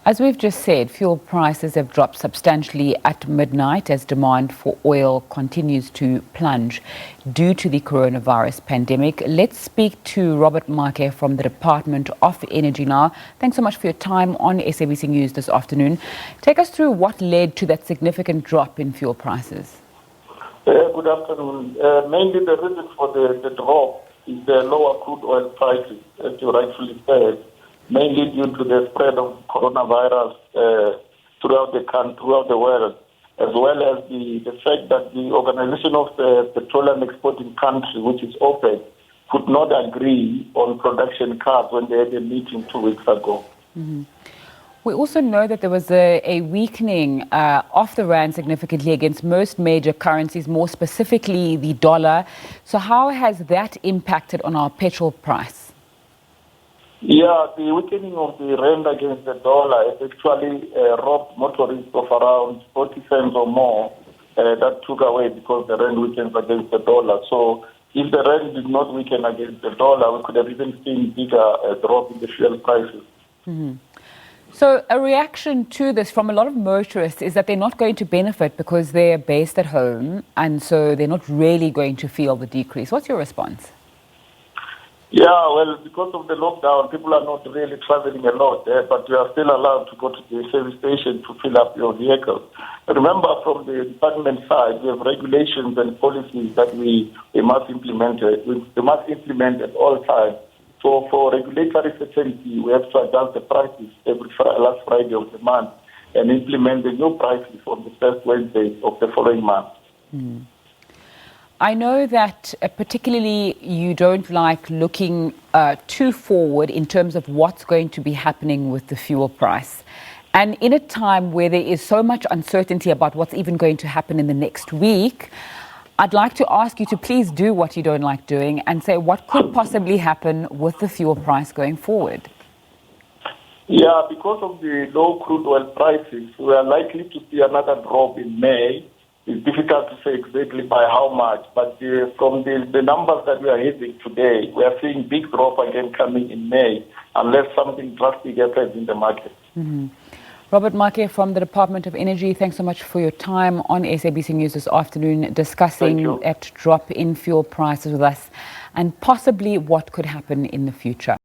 As we've just said, fuel prices have dropped substantially at midnight as demand for oil continues to plunge due to the coronavirus pandemic. Let's speak to Robert Maake from the Department of Energy now. Thanks so much for your time on SABC News this afternoon. Take us through what led to that significant drop in fuel prices. Good afternoon. Mainly the reason for the drop is the lower crude oil prices, as you rightfully said, mainly due to the spread of coronavirus throughout the world, as well as the fact that the Organization of the Petroleum Exporting Country, which is OPEC, could not agree on production cuts when they had a meeting 2 weeks ago. Mm-hmm. We also know that there was a weakening of the rand significantly against most major currencies, more specifically the dollar. So how has that impacted on our petrol price? Yeah, the weakening of the rand against the dollar has actually robbed motorists of around 40 cents or more. That took away because the rand weakens against the dollar. So if the rand did not weaken against the dollar, we could have even seen bigger drop in the fuel prices. Mm-hmm. So a reaction to this from a lot of motorists is that they're not going to benefit because they're based at home, and so they're not really going to feel the decrease. What's your response? Yeah, well, because of the lockdown, people are not really traveling a lot, but you are still allowed to go to the service station to fill up your vehicle. Remember, from the department side, we have regulations and policies that we must implement. We must implement at all times. So for regulatory certainty, we have to adjust the prices every last Friday of the month and implement the new prices on the first Wednesday of the following month. Mm. I know that particularly you don't like looking too forward in terms of what's going to be happening with the fuel price. And in a time where there is so much uncertainty about what's even going to happen in the next week, I'd like to ask you to please do what you don't like doing and say what could possibly happen with the fuel price going forward. Yeah, because of the low crude oil prices, we are likely to see another drop in May. It's difficult to say exactly by how much, but from the numbers that we are hitting today, we are seeing big drop again coming in May, unless something drastic happens in the market. Mm-hmm. Robert Maake from the Department of Energy, thanks so much for your time on SABC News this afternoon, discussing that drop in fuel prices with us and possibly what could happen in the future.